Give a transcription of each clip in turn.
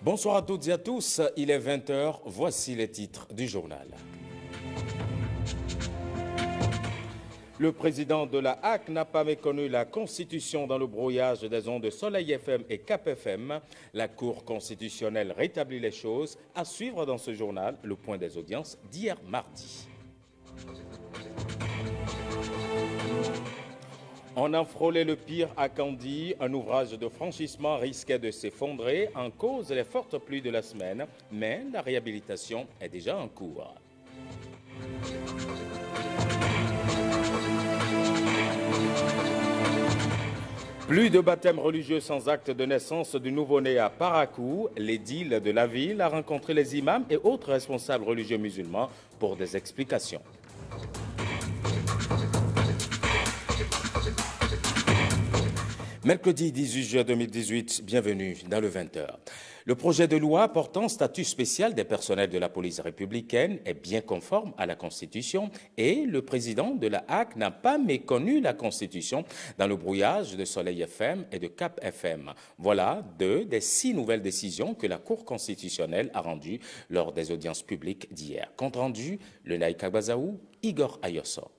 Bonsoir à toutes et à tous, il est 20h, voici les titres du journal. Le président de la HAC n'a pas méconnu la Constitution dans le brouillage des ondes de Soleil FM et Cap FM. La Cour constitutionnelle rétablit les choses. À suivre dans ce journal, le point des audiences d'hier mardi. On a frôlé le pire à Candy. Un ouvrage de franchissement risquait de s'effondrer en cause des fortes pluies de la semaine, mais la réhabilitation est déjà en cours. Plus de baptême religieux sans acte de naissance du nouveau-né à Parakou. L'édile de la ville a rencontré les imams et autres responsables religieux musulmans pour des explications. Mercredi 18 juin 2018, bienvenue dans le 20h. Le projet de loi portant statut spécial des personnels de la police républicaine est bien conforme à la Constitution et le président de la HAC n'a pas méconnu la Constitution dans le brouillage de Soleil FM et de Cap FM. Voilà 2 des 6 nouvelles décisions que la Cour constitutionnelle a rendues lors des audiences publiques d'hier. Compte rendu, le Naïk Agbazaou, Igor Ayosso.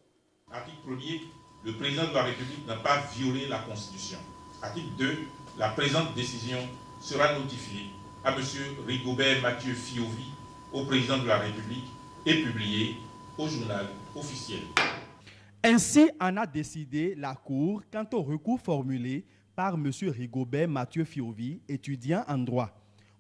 Article 1er, le président de la République n'a pas violé la Constitution. Article 2, la présente décision sera notifiée à M. Rigobert Mathieu Fiovi, au président de la République, et publiée au journal officiel. Ainsi en a décidé la Cour quant au recours formulé par M. Rigobert Mathieu Fiovi, étudiant en droit.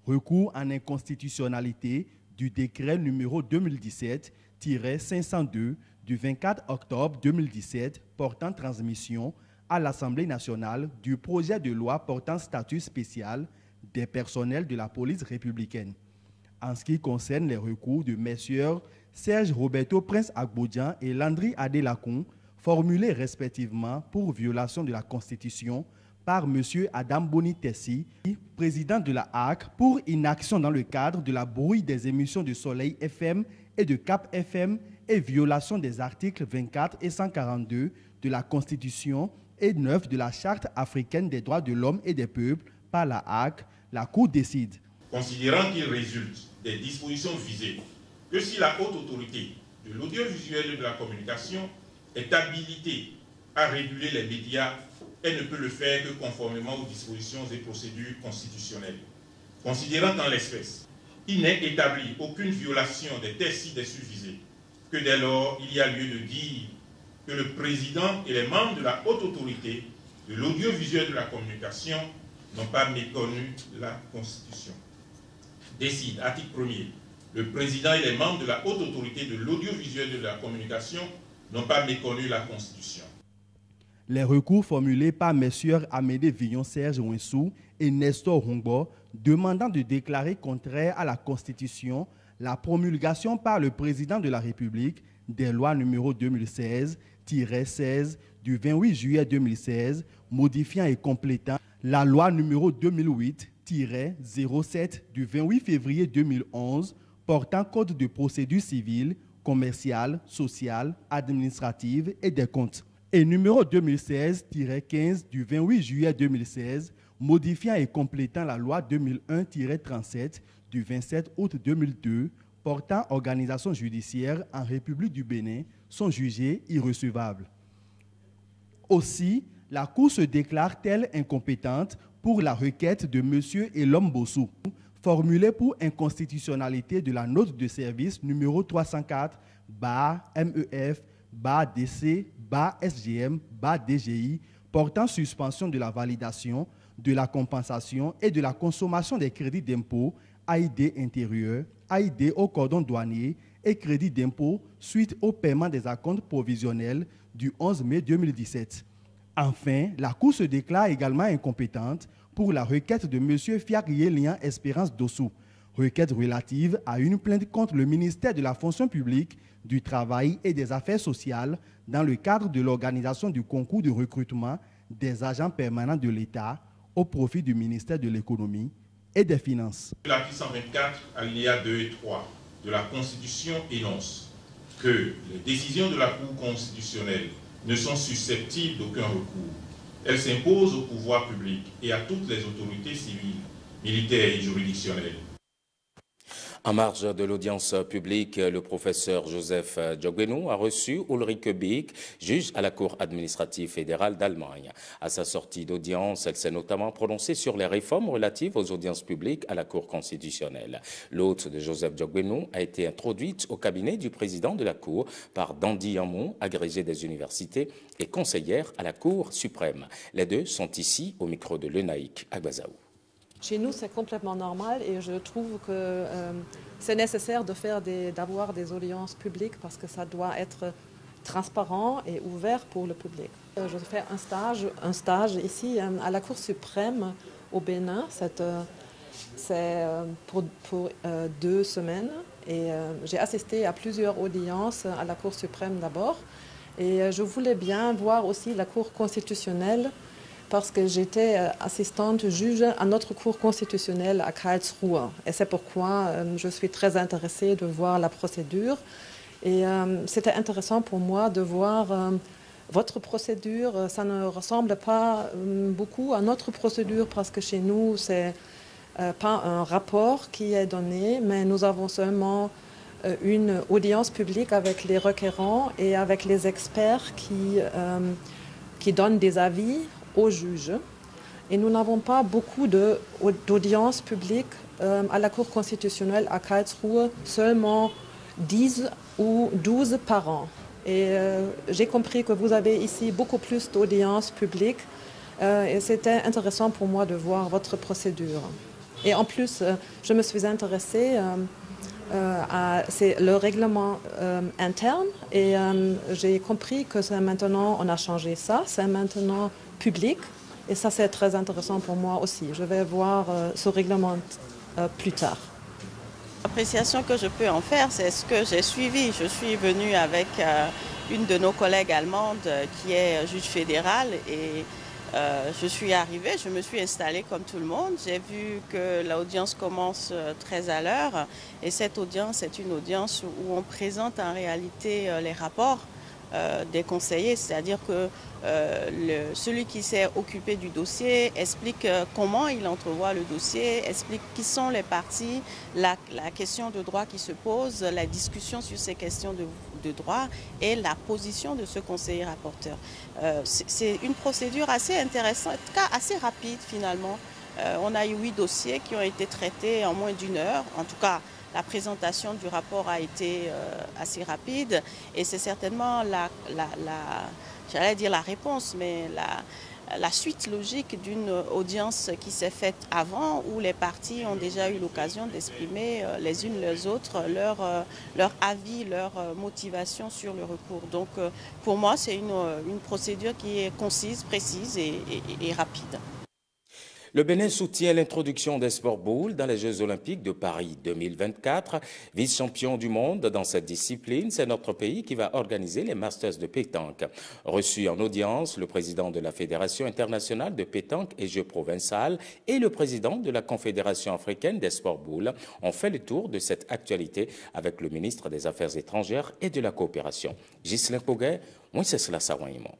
Recours en inconstitutionnalité du décret numéro 2017-502 du 24 octobre 2017 portant transmission à l'Assemblée nationale du projet de loi portant statut spécial des personnels de la police républicaine. En ce qui concerne les recours de messieurs Serge Roberto Prince Agbodjan et Landry Adelakun, formulés respectivement pour violation de la Constitution par M. Adam Bonitessi, président de la HAC, pour inaction dans le cadre de la brouille des émissions de Soleil FM et de Cap FM et violation des articles 24 et 142 de la Constitution et 9 de la Charte africaine des droits de l'homme et des peuples par la HAC, la Cour décide. Considérant qu'il résulte des dispositions visées que si la haute autorité de l'audiovisuel et de la communication est habilitée à réguler les médias, elle ne peut le faire que conformément aux dispositions et procédures constitutionnelles. Considérant qu'en l'espèce, il n'est établi aucune violation des textes ci-dessus visés, que dès lors, il y a lieu de dire que le président et les membres de la haute autorité de l'audiovisuel et de la communication n'ont pas méconnu la Constitution. Décide, article 1er, le président et les membres de la haute autorité de l'audiovisuel et de la communication n'ont pas méconnu la Constitution. Les recours formulés par messieurs Amédée Villon-Serge Ouensou et Nestor Hongbo demandant de déclarer contraire à la Constitution la promulgation par le président de la République des lois numéro 2016-16 du 28 juillet 2016 modifiant et complétant la loi numéro 2008-07 du 28 février 2011 portant code de procédure civile, commerciale, sociale, administrative et des comptes, et numéro 2016-15 du 28 juillet 2016 modifiant et complétant la loi 2001-37 du 27 août 2002 portant organisation judiciaire en République du Bénin sont jugés irrecevables. Aussi, la Cour se déclare-t-elle incompétente pour la requête de M. Elom Bossou, formulée pour inconstitutionnalité de la note de service numéro 304-MEF-DC-SGM-DGI portant suspension de la validation, de la compensation et de la consommation des crédits d'impôt AID intérieur, AID au cordon douanier et crédit d'impôt suite au paiement des acomptes provisionnels du 11 mai 2017. Enfin, la Cour se déclare également incompétente pour la requête de M. Fiagrielian Espérance Dossou, requête relative à une plainte contre le ministère de la Fonction publique, du Travail et des Affaires sociales dans le cadre de l'organisation du concours de recrutement des agents permanents de l'État au profit du ministère de l'Économie et des Finances. L'article 124, alinéas 2 et 3 de la Constitution énonce que les décisions de la Cour constitutionnelle ne sont susceptibles d'aucun recours. Elles s'imposent au pouvoir public et à toutes les autorités civiles militaire et juridictionnel. En marge de l'audience publique, le professeur Joseph Djogbenou a reçu Ulrike Bick, juge à la Cour administrative fédérale d'Allemagne. À sa sortie d'audience, elle s'est notamment prononcée sur les réformes relatives aux audiences publiques à la Cour constitutionnelle. L'hôte de Joseph Djogbenou a été introduite au cabinet du président de la Cour par Dandy Yamou, agrégée des universités et conseillère à la Cour suprême. Les deux sont ici au micro de l'UNAIC à Gbazaou. Chez nous, c'est complètement normal et je trouve que c'est nécessaire d'avoir des audiences publiques parce que ça doit être transparent et ouvert pour le public. Je fais un stage ici à la Cour suprême au Bénin. C'est pour 2 semaines et j'ai assisté à plusieurs audiences à la Cour suprême d'abord. Et je voulais bien voir aussi la Cour constitutionnelle parce que j'étais assistante juge à notre cour constitutionnelle à Karlsruhe. Et c'est pourquoi je suis très intéressée de voir la procédure. Et c'était intéressant pour moi de voir votre procédure. Ça ne ressemble pas beaucoup à notre procédure parce que chez nous, ce n'est pas un rapport qui est donné, mais nous avons seulement une audience publique avec les requérants et avec les experts qui donnent des avis aux juges. Et nous n'avons pas beaucoup d'audiences publiques à la Cour constitutionnelle à Karlsruhe, seulement 10 ou 12 par an. Et j'ai compris que vous avez ici beaucoup plus d'audiences publiques et c'était intéressant pour moi de voir votre procédure. Et en plus, je me suis intéressée c'est le règlement interne et j'ai compris que c'est maintenant, on a changé ça, c'est maintenant public et ça c'est très intéressant pour moi aussi. Je vais voir ce règlement plus tard. L'appréciation que je peux en faire, c'est ce que j'ai suivi. Je suis venue avec une de nos collègues allemandes qui est juge fédérale et je suis arrivée, je me suis installée comme tout le monde. J'ai vu que l'audience commence très à l'heure et cette audience est une audience où on présente en réalité les rapports des conseillers, c'est-à-dire que celui qui s'est occupé du dossier explique comment il entrevoit le dossier, explique qui sont les parties, la question de droit qui se pose, la discussion sur ces questions de droit et la position de ce conseiller rapporteur. C'est une procédure assez intéressante, en tout cas assez rapide finalement. On a eu 8 dossiers qui ont été traités en moins d'1 heure, en tout cas. La présentation du rapport a été assez rapide et c'est certainement j'allais dire la réponse, mais la suite logique d'une audience qui s'est faite avant où les parties ont déjà eu l'occasion d'exprimer les unes les autres leur avis, leur motivation sur le recours. Donc pour moi, c'est une procédure qui est concise, précise et rapide. Le Bénin soutient l'introduction des sports boules dans les Jeux olympiques de Paris 2024. Vice-champion du monde dans cette discipline, c'est notre pays qui va organiser les Masters de pétanque. Reçu en audience, le président de la Fédération internationale de pétanque et jeux provençal et le président de la Confédération africaine des sports boules ont fait le tour de cette actualité avec le ministre des Affaires étrangères et de la coopération. Ghislain Poguet, Moussesla Sawaïmo.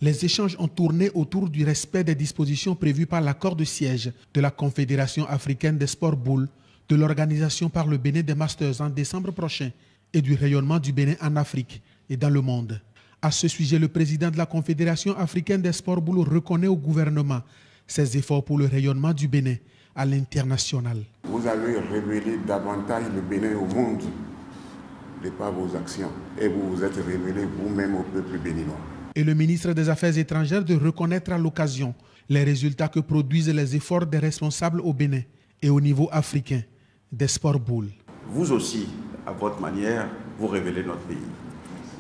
Les échanges ont tourné autour du respect des dispositions prévues par l'accord de siège de la Confédération africaine des sports boules, de l'organisation par le Bénin des Masters en décembre prochain et du rayonnement du Bénin en Afrique et dans le monde. À ce sujet, le président de la Confédération africaine des sports boules reconnaît au gouvernement ses efforts pour le rayonnement du Bénin à l'international. Vous avez révélé davantage le Bénin au monde de par vos actions et vous vous êtes révélé vous-même au peuple béninois. Et le ministre des Affaires étrangères de reconnaître à l'occasion les résultats que produisent les efforts des responsables au Bénin et au niveau africain des sports boules. Vous aussi, à votre manière, vous révélez notre pays.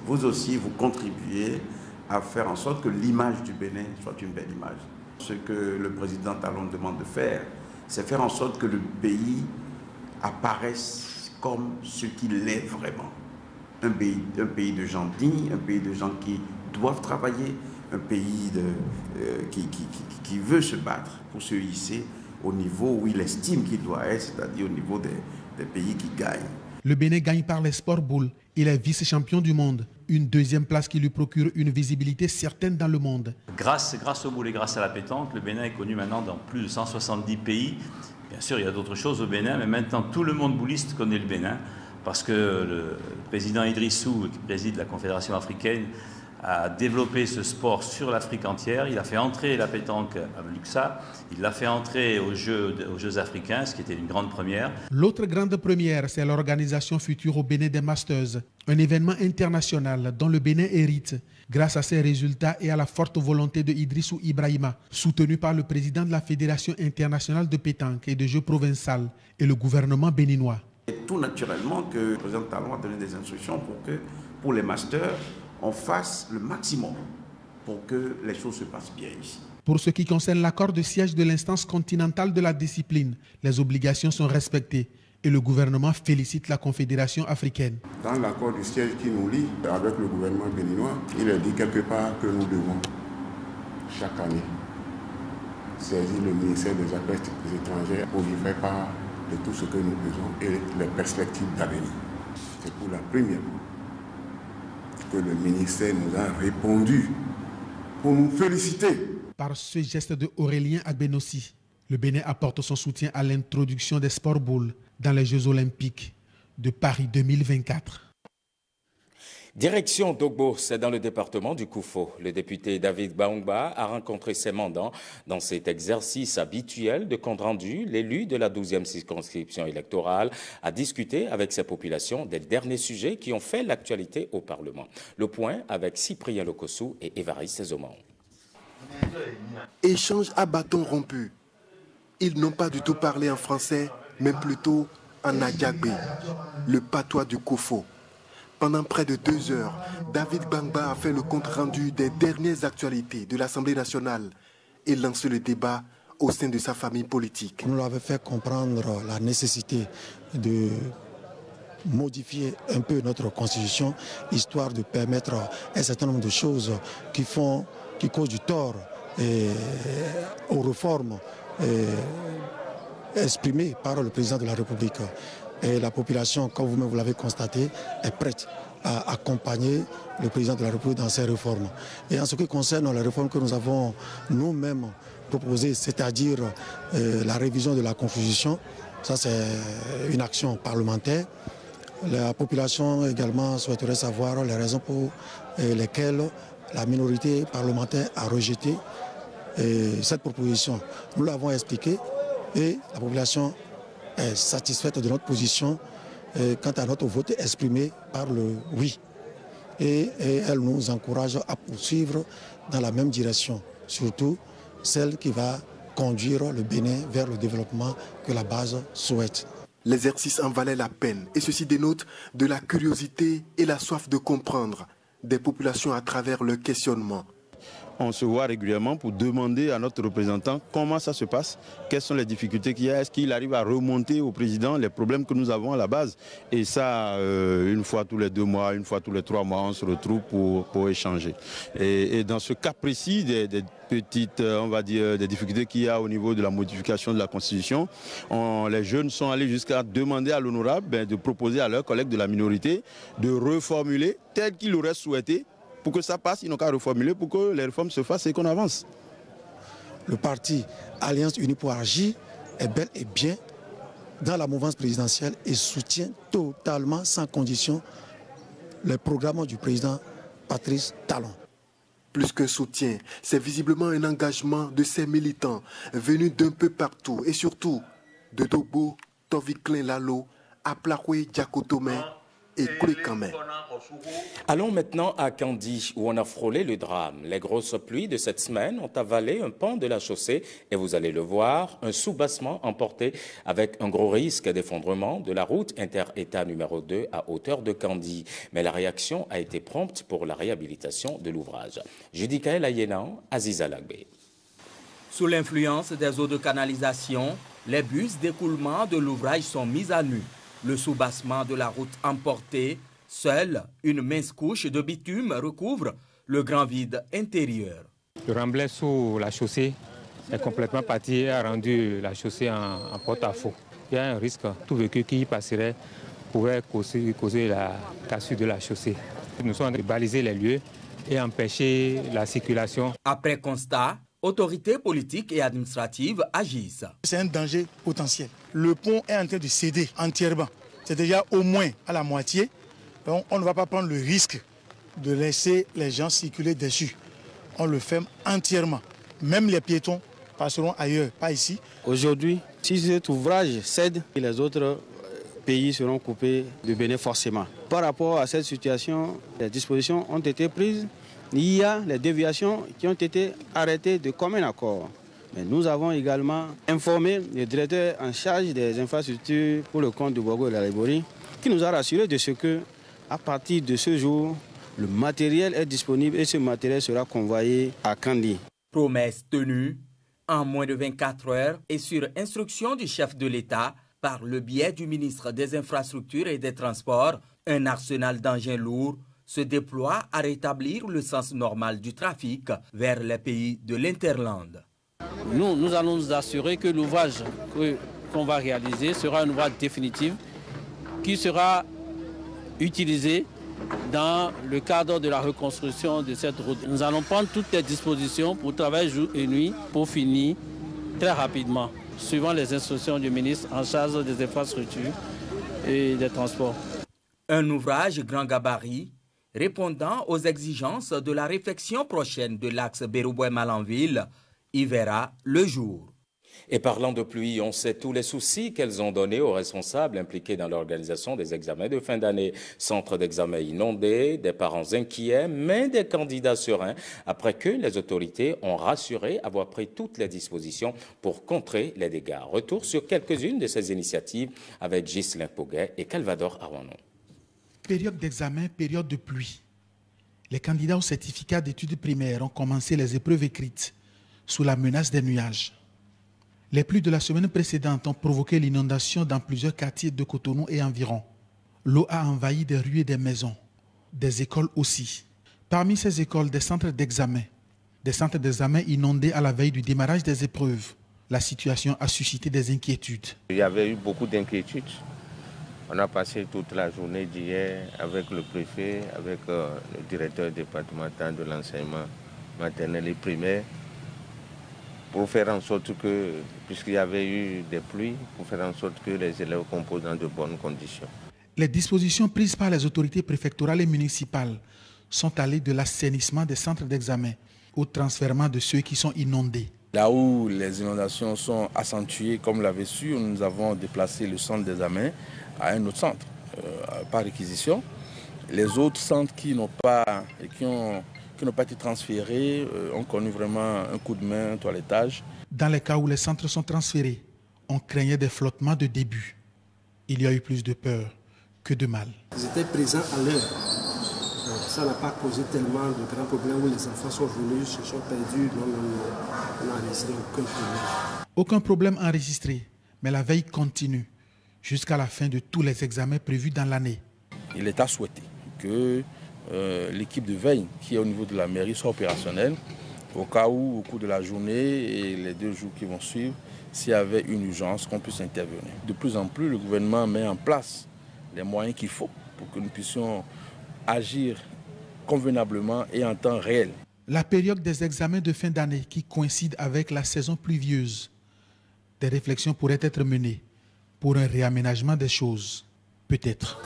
Vous aussi, vous contribuez à faire en sorte que l'image du Bénin soit une belle image. Ce que le président Talon demande de faire, c'est faire en sorte que le pays apparaisse comme ce qu'il est vraiment. Un pays de gens dignes, un pays de gens qui doivent travailler, un pays qui veut se battre pour se hisser au niveau où il estime qu'il doit être, c'est-à-dire au niveau des pays qui gagnent. Le Bénin gagne par les sports boules. Il est vice-champion du monde. Une deuxième place qui lui procure une visibilité certaine dans le monde. Grâce aux boules et grâce à la pétanque, le Bénin est connu maintenant dans plus de 170 pays Bien sûr, il y a d'autres choses au Bénin, mais maintenant tout le monde bouliste connaît le Bénin, parce que le président Idrissou, qui préside la Confédération africaine, a développé ce sport sur l'Afrique entière. Il a fait entrer la pétanque à Luxa, il l'a fait entrer aux Jeux africains, ce qui était une grande première. L'autre grande première, c'est l'organisation future au Bénin des Masters, un événement international dont le Bénin hérite grâce à ses résultats et à la forte volonté de Idrissou Ibrahima, soutenu par le président de la Fédération internationale de pétanque et de jeux provincial et le gouvernement béninois. C'est tout naturellement que le président Talon a donné des instructions pour que, pour les Masters, on fasse le maximum pour que les choses se passent bien ici. Pour ce qui concerne l'accord de siège de l'instance continentale de la discipline, les obligations sont respectées et le gouvernement félicite la Confédération africaine. Dans l'accord du siège qui nous lie avec le gouvernement béninois, il est dit quelque part que nous devons chaque année saisir le ministère des Affaires étrangères pour lui faire part de tout ce que nous faisons et les perspectives d'avenir. C'est pour la première fois que le ministère nous a répondu pour nous féliciter. Par ce geste de Aurélien Agbenossi, le Bénin apporte son soutien à l'introduction des sports boules dans les Jeux olympiques de Paris 2024. Direction Dogbo, c'est dans le département du Koufo. Le député David Baungba a rencontré ses mandants dans cet exercice habituel de compte rendu. L'élu de la 12e circonscription électorale a discuté avec ses populations des derniers sujets qui ont fait l'actualité au Parlement. Le point avec Cyprien Lokossou et Évariste Zoman. Échange à bâton rompu. Ils n'ont pas du tout parlé en français, mais plutôt en Adjagbe, le patois du Koufo. Pendant près de 2 heures, David Baungba a fait le compte rendu des dernières actualités de l'Assemblée nationale et lancé le débat au sein de sa famille politique. On nous avait fait comprendre la nécessité de modifier un peu notre constitution, histoire de permettre un certain nombre de choses qui causent du tort aux réformes exprimées par le président de la République. Et la population, comme vous-même vous l'avez constaté, est prête à accompagner le président de la République dans ces réformes. Et en ce qui concerne les réformes que nous avons nous-mêmes proposées, c'est-à-dire la révision de la Constitution, ça c'est une action parlementaire. La population également souhaiterait savoir les raisons pour lesquelles la minorité parlementaire a rejeté cette proposition. Nous l'avons expliqué et la population est satisfaite de notre position quant à notre vote exprimé par le oui. Et elle nous encourage à poursuivre dans la même direction, surtout celle qui va conduire le Bénin vers le développement que la base souhaite. L'exercice en valait la peine et ceci dénote de la curiosité et la soif de comprendre des populations à travers le questionnement. On se voit régulièrement pour demander à notre représentant comment ça se passe, quelles sont les difficultés qu'il y a, est-ce qu'il arrive à remonter au président les problèmes que nous avons à la base. Et ça, une fois tous les 2 mois, une fois tous les 3 mois, on se retrouve pour échanger. Et dans ce cas précis, des petites, on va dire, des difficultés qu'il y a au niveau de la modification de la Constitution, les jeunes sont allés jusqu'à demander à l'honorable de proposer à leurs collègues de la minorité de reformuler tel qu'ils l'auraient souhaité. Pour que ça passe, ils n'ont qu'à reformuler pour que les réformes se fassent et qu'on avance. Le parti Alliance Unie pour Agir est bel et bien dans la mouvance présidentielle et soutient totalement, sans condition, les programmes du président Patrice Talon. Plus qu'un soutien, c'est visiblement un engagement de ces militants venus d'un peu partout et surtout de Dogbo, Toviklin Lalo, Aplakwe Diakotome et Koulikame. Allons maintenant à Kandi où on a frôlé le drame. Les grosses pluies de cette semaine ont avalé un pan de la chaussée et vous allez le voir, un soubassement emporté avec un gros risque d'effondrement de la route inter-État numéro 2 à hauteur de Kandi. Mais la réaction a été prompte pour la réhabilitation de l'ouvrage. Judicaël Ayenan, Aziza Lagbe. Sous l'influence des eaux de canalisation, les bus d'écoulement de l'ouvrage sont mis à nu. Le soubassement de la route emporté, seule une mince couche de bitume recouvre le grand vide intérieur. Le remblai sous la chaussée est complètement parti et a rendu la chaussée en porte-à-faux. Il y a un risque, tout véhicule qui y passerait pourrait causer la cassure de la chaussée. Nous sommes en train de baliser les lieux et empêcher la circulation. Après constat, Autorités politiques et administratives agissent. C'est un danger potentiel. Le pont est en train de céder entièrement. C'est déjà au moins à la moitié. Donc on ne va pas prendre le risque de laisser les gens circuler dessus. On le ferme entièrement. Même les piétons passeront ailleurs, pas ici. Aujourd'hui, si cet ouvrage cède, les autres pays seront coupés du Bénin forcément. Par rapport à cette situation, les dispositions ont été prises. Il y a les déviations qui ont été arrêtées de commun accord. Mais nous avons également informé le directeur en charge des infrastructures pour le compte de Bogo et la Libori, qui nous a rassuré de ce que, à partir de ce jour, le matériel est disponible et ce matériel sera convoyé à Kandi. Promesse tenue, en moins de 24 heures et sur instruction du chef de l'État, par le biais du ministre des Infrastructures et des Transports, un arsenal d'engins lourds se déploie à rétablir le sens normal du trafic vers les pays de l'Interland. Nous allons nous assurer que l'ouvrage qu'on va réaliser sera un ouvrage définitif qui sera utilisé dans le cadre de la reconstruction de cette route. Nous allons prendre toutes les dispositions pour travailler jour et nuit pour finir très rapidement, suivant les instructions du ministre en charge des infrastructures et des transports. Un ouvrage grand gabarit répondant aux exigences de la réflexion prochaine de l'axe Bérouboué-Malanville y verra le jour. Et parlant de pluie, on sait tous les soucis qu'elles ont donnés aux responsables impliqués dans l'organisation des examens de fin d'année. Centres d'examen inondés, des parents inquiets, mais des candidats sereins, après que les autorités ont rassuré avoir pris toutes les dispositions pour contrer les dégâts. Retour sur quelques-unes de ces initiatives avec Ghislain Poguet et Calvador Arwanon. Période d'examen, période de pluie. Les candidats au certificat d'études primaires ont commencé les épreuves écrites sous la menace des nuages. Les pluies de la semaine précédente ont provoqué l'inondation dans plusieurs quartiers de Cotonou et environ. L'eau a envahi des rues et des maisons, des écoles aussi. Parmi ces écoles, des centres d'examen inondés à la veille du démarrage des épreuves. La situation a suscité des inquiétudes. Il y avait eu beaucoup d'inquiétudes. On a passé toute la journée d'hier avec le préfet, avec le directeur départemental de l'enseignement maternel et primaire, pour faire en sorte que, puisqu'il y avait eu des pluies, pour faire en sorte que les élèves composent dans de bonnes conditions. Les dispositions prises par les autorités préfectorales et municipales sont allées de l'assainissement des centres d'examen au transfèrement de ceux qui sont inondés. Là où les inondations sont accentuées, comme l'avait su, nous avons déplacé le centre d'examen à un autre centre, par réquisition. Les autres centres qui n'ont pas été transférés ont connu vraiment un coup de main, un toilettage. Dans les cas où les centres sont transférés, on craignait des flottements de début. Il y a eu plus de peur que de mal. Ils étaient présents à l'heure. Ça n'a pas causé tellement de grands problèmes où les enfants sont venus, se sont perdus. On n'a enregistré aucun problème. Aucun problème enregistré, mais la veille continue jusqu'à la fin de tous les examens prévus dans l'année. Il est à souhaiter que l'équipe de veille qui est au niveau de la mairie soit opérationnelle au cas où, au cours de la journée et les 2 jours qui vont suivre, s'il y avait une urgence, qu'on puisse intervenir. De plus en plus, le gouvernement met en place les moyens qu'il faut pour que nous puissions agir convenablement et en temps réel. La période des examens de fin d'année qui coïncide avec la saison pluvieuse, des réflexions pourraient être menées pour un réaménagement des choses, peut-être.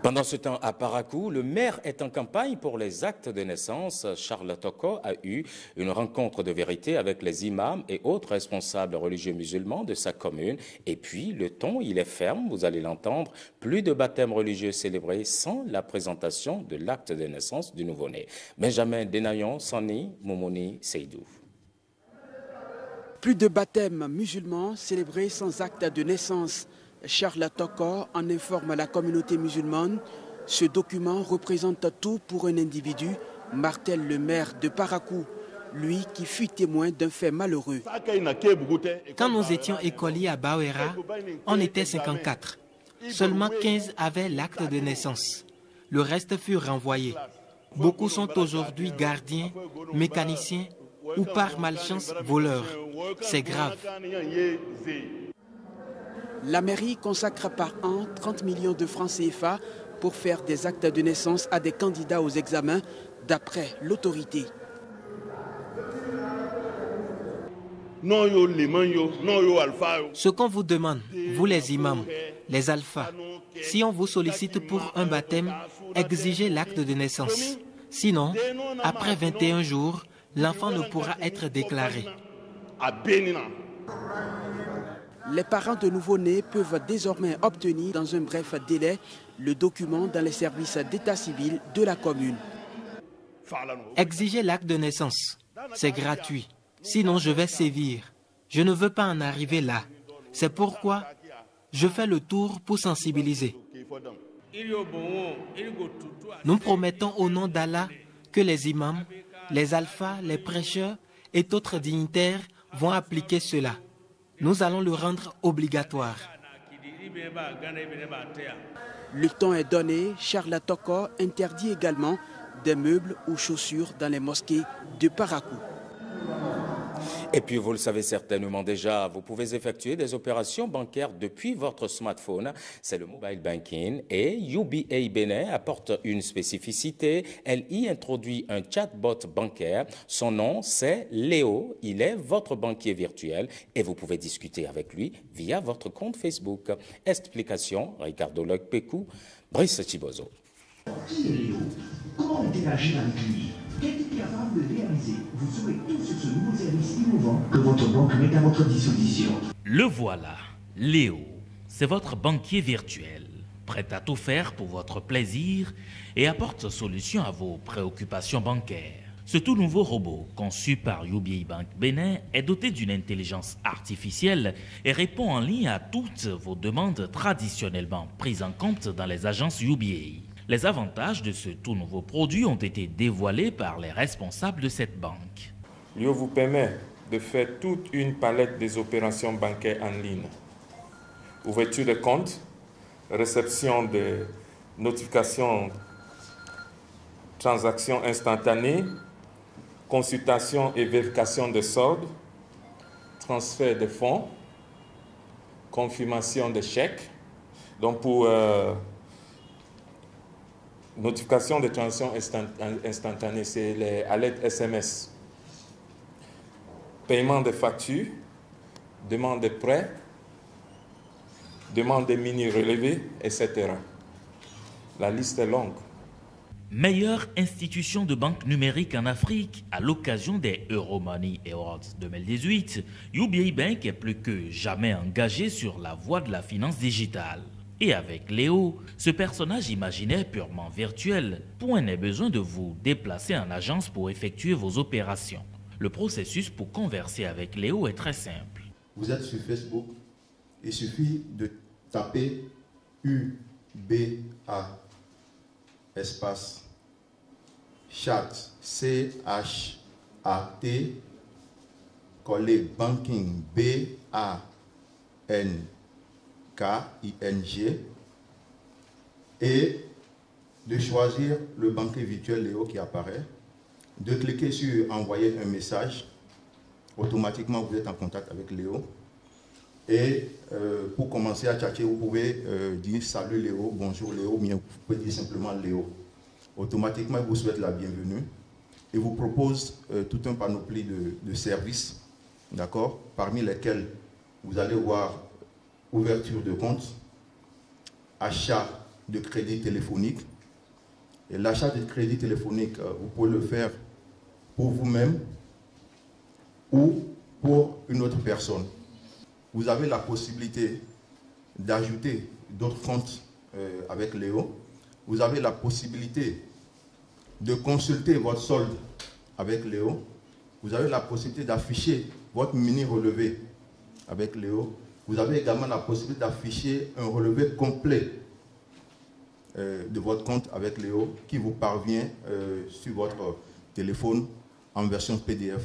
Pendant ce temps, à Parakou, le maire est en campagne pour les actes de naissance. Charles Toko a eu une rencontre de vérité avec les imams et autres responsables religieux musulmans de sa commune. Et puis, le ton, il est ferme, vous allez l'entendre. Plus de baptêmes religieux célébrés sans la présentation de l'acte de naissance du nouveau-né. Benjamin Denayon, Sani, Momoni, Seydou. Plus de baptêmes musulmans célébrés sans acte de naissance. Charles Toko en informe la communauté musulmane. Ce document représente tout pour un individu, martèle le maire de Parakou, lui qui fut témoin d'un fait malheureux. Quand nous étions écoliers à Bawera, on était 54. Seulement 15 avaient l'acte de naissance. Le reste fut renvoyé. Beaucoup sont aujourd'hui gardiens, mécaniciens ou par malchance voleurs. C'est grave. La mairie consacre par an 30 millions de francs CFA pour faire des actes de naissance à des candidats aux examens, d'après l'autorité. Ce qu'on vous demande, vous les imams, les alphas, si on vous sollicite pour un baptême, exigez l'acte de naissance. Sinon, après 21 jours, l'enfant ne pourra être déclaré. Les parents de nouveau-nés peuvent désormais obtenir dans un bref délai le document dans les services d'état civil de la commune. Exigez l'acte de naissance. C'est gratuit. Sinon, je vais sévir. Je ne veux pas en arriver là. C'est pourquoi je fais le tour pour sensibiliser. Nous promettons au nom d'Allah que les imams, les alphas, les prêcheurs et d'autres dignitaires vont appliquer cela. Nous allons le rendre obligatoire. Le temps est donné. Charles Toko interdit également des meubles ou chaussures dans les mosquées de Parakou. Et puis, vous le savez certainement déjà, vous pouvez effectuer des opérations bancaires depuis votre smartphone. C'est le mobile banking. Et UBA Bénin apporte une spécificité. Elle y introduit un chatbot bancaire. Son nom, c'est Léo. Il est votre banquier virtuel et vous pouvez discuter avec lui via votre compte Facebook. Explication, Ricardo Locpekou, Brice Chibozo. Qui est Léo? Comment interagir avec lui? Qu'est-il capable de réaliser? Vous saurez tout sur ce nouveau service innovant que votre banque met à votre disposition. Le voilà, Léo. C'est votre banquier virtuel, prêt à tout faire pour votre plaisir et apporte solution à vos préoccupations bancaires. Ce tout nouveau robot, conçu par UBA Bank Bénin, est doté d'une intelligence artificielle et répond en ligne à toutes vos demandes traditionnellement prises en compte dans les agences UBA. Les avantages de ce tout nouveau produit ont été dévoilés par les responsables de cette banque. Léo vous permet de faire toute une palette des opérations bancaires en ligne. Ouverture de compte, réception de notifications, transactions instantanées, consultation et vérification de soldes, transfert de fonds, confirmation de chèques. Donc pour notification de transactions instantanées, c'est les alertes SMS. Paiement de factures, demande de prêts, demande de mini-relevés, etc. La liste est longue. Meilleure institution de banque numérique en Afrique à l'occasion des Euromoney Awards 2018, UBA Bank est plus que jamais engagé sur la voie de la finance digitale. Et avec Léo, ce personnage imaginaire purement virtuel, point n'est besoin de vous déplacer en agence pour effectuer vos opérations. Le processus pour converser avec Léo est très simple. Vous êtes sur Facebook, il suffit de taper UBA espace chat C-H-A-T collé banking B-A-N-K-I-N-G et de choisir le banquier virtuel Léo qui apparaît, de cliquer sur envoyer un message, automatiquement vous êtes en contact avec Léo et pour commencer à chatter vous pouvez dire salut Léo, bonjour Léo, bien vous pouvez dire simplement Léo. Automatiquement il vous souhaite la bienvenue et vous propose tout un panoplie de services, d'accord, parmi lesquels vous allez voir ouverture de compte, achat de crédit téléphonique. Et l'achat de crédit téléphonique, vous pouvez le faire pour vous-même ou pour une autre personne. Vous avez la possibilité d'ajouter d'autres comptes avec Léo. Vous avez la possibilité de consulter votre solde avec Léo. Vous avez la possibilité d'afficher votre mini-relevé avec Léo. Vous avez également la possibilité d'afficher un relevé complet de votre compte avec Léo qui vous parvient sur votre téléphone en version PDF.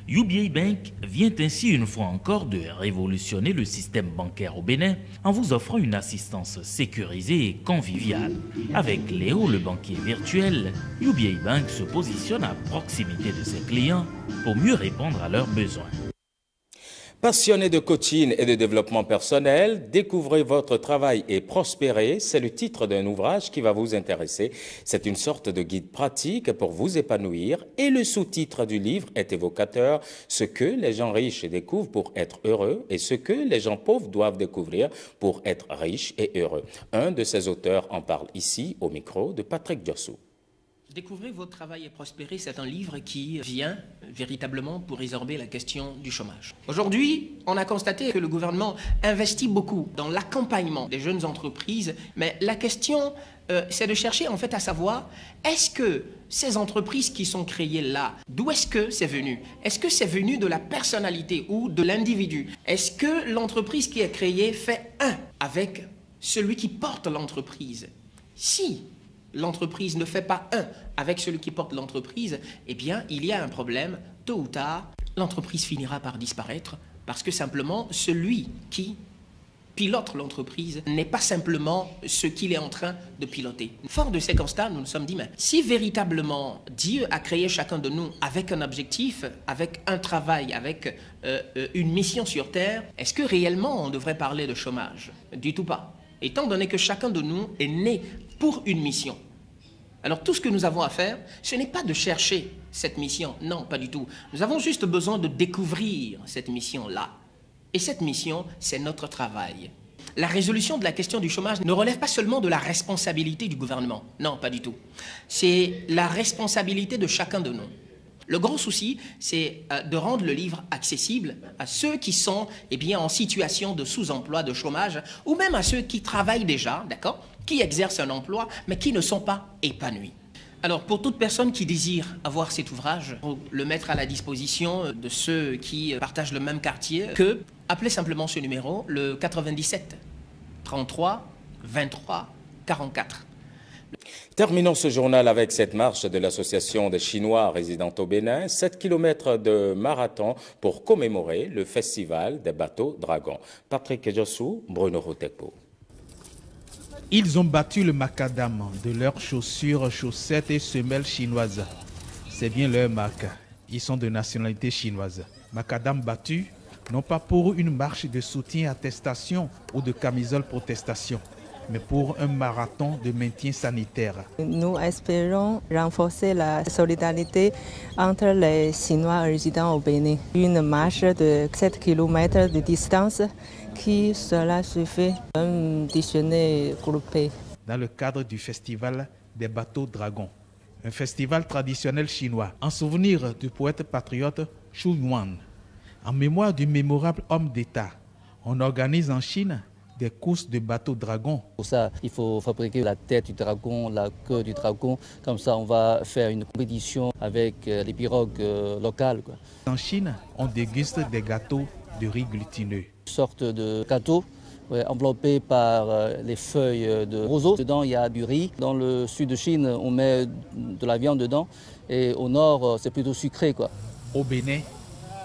UBA Bank vient ainsi une fois encore de révolutionner le système bancaire au Bénin en vous offrant une assistance sécurisée et conviviale. Avec Léo, le banquier virtuel, UBA Bank se positionne à proximité de ses clients pour mieux répondre à leurs besoins. Passionné de coaching et de développement personnel, découvrez votre travail et prospérez, c'est le titre d'un ouvrage qui va vous intéresser. C'est une sorte de guide pratique pour vous épanouir et le sous-titre du livre est évocateur, ce que les gens riches découvrent pour être heureux et ce que les gens pauvres doivent découvrir pour être riches et heureux. Un de ses auteurs en parle ici au micro de Patrick Diossou. Découvrez votre travail et prospérer, c'est un livre qui vient véritablement pour résorber la question du chômage. Aujourd'hui, on a constaté que le gouvernement investit beaucoup dans l'accompagnement des jeunes entreprises, mais la question, c'est de chercher en fait à savoir, est-ce que ces entreprises qui sont créées là, d'où est-ce que c'est venu? Est-ce que c'est venu de la personnalité ou de l'individu? Est-ce que l'entreprise qui est créée fait un avec celui qui porte l'entreprise? Si l'entreprise ne fait pas un avec celui qui porte l'entreprise, eh bien, il y a un problème. Tôt ou tard, l'entreprise finira par disparaître parce que simplement, celui qui pilote l'entreprise n'est pas simplement ce qu'il est en train de piloter. Fort de ces constats, nous nous sommes dit, mais si véritablement Dieu a créé chacun de nous avec un objectif, avec un travail, avec une mission sur terre, est-ce que réellement on devrait parler de chômage? Du tout pas. Étant donné que chacun de nous est né pour une mission. Alors tout ce que nous avons à faire, ce n'est pas de chercher cette mission, non, pas du tout. Nous avons juste besoin de découvrir cette mission-là. Et cette mission, c'est notre travail. La résolution de la question du chômage ne relève pas seulement de la responsabilité du gouvernement, non, pas du tout. C'est la responsabilité de chacun de nous. Le gros souci, c'est de rendre le livre accessible à ceux qui sont en situation de sous-emploi, de chômage, ou même à ceux qui travaillent déjà, d'accord, qui exercent un emploi, mais qui ne sont pas épanouis. Alors, pour toute personne qui désire avoir cet ouvrage, pour le mettre à la disposition de ceux qui partagent le même quartier, appelez simplement ce numéro, le 97 33 23 44. Terminons ce journal avec cette marche de l'Association des Chinois résidant au Bénin, 7 km de marathon pour commémorer le festival des bateaux dragons. Patrick Diossou, Bruno Rotekpo. Ils ont battu le macadam de leurs chaussures, chaussettes et semelles chinoises. C'est bien leur marque. Ils sont de nationalité chinoise. Macadam battu, non pas pour une marche de soutien-attestation ou de camisole protestation, mais pour un marathon de maintien sanitaire. Nous espérons renforcer la solidarité entre les Chinois résidant au Bénin. Une marche de 7 km de distance qui cela se fait un déjeuner groupé. Dans le cadre du festival des bateaux dragons, un festival traditionnel chinois, en souvenir du poète patriote Xu Yuan, en mémoire du mémorable homme d'État, on organise en Chine des courses de bateaux dragons. Pour ça, il faut fabriquer la tête du dragon, la queue du dragon. Comme ça, on va faire une compétition avec les pirogues locales. En Chine, on déguste des gâteaux de riz glutineux. Une sorte de gâteau enveloppé par les feuilles de roseau. Dedans, il y a du riz. Dans le sud de Chine, on met de la viande dedans. Et au nord, c'est plutôt sucré, quoi. Au Bénin,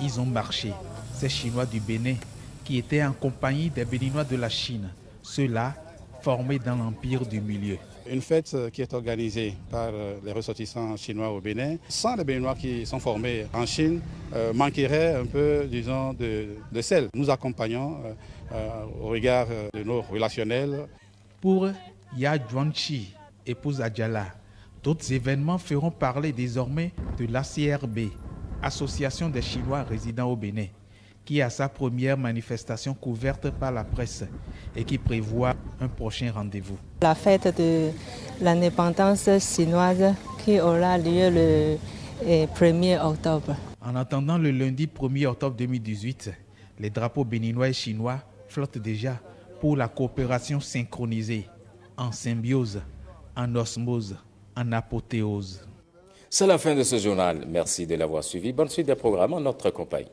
ils ont marché. Ces Chinois du Bénin qui étaient en compagnie des Béninois de la Chine, ceux-là formés dans l'Empire du Milieu. Une fête qui est organisée par les ressortissants chinois au Bénin. Sans les Béninois qui sont formés en Chine, manquerait un peu, disons, de sel. Nous accompagnons au regard de nos relationnels. Pour Ya Juanchi, épouse Adjala, d'autres événements feront parler désormais de l'ACRB, Association des Chinois résidant au Bénin, qui a sa première manifestation couverte par la presse et qui prévoit un prochain rendez-vous. La fête de l'indépendance chinoise qui aura lieu le 1er octobre. En attendant le lundi 1er octobre 2018, les drapeaux béninois et chinois flottent déjà pour la coopération synchronisée, en symbiose, en osmose, en apothéose. C'est la fin de ce journal. Merci de l'avoir suivi. Bonne suite des programmes en notre compagnie.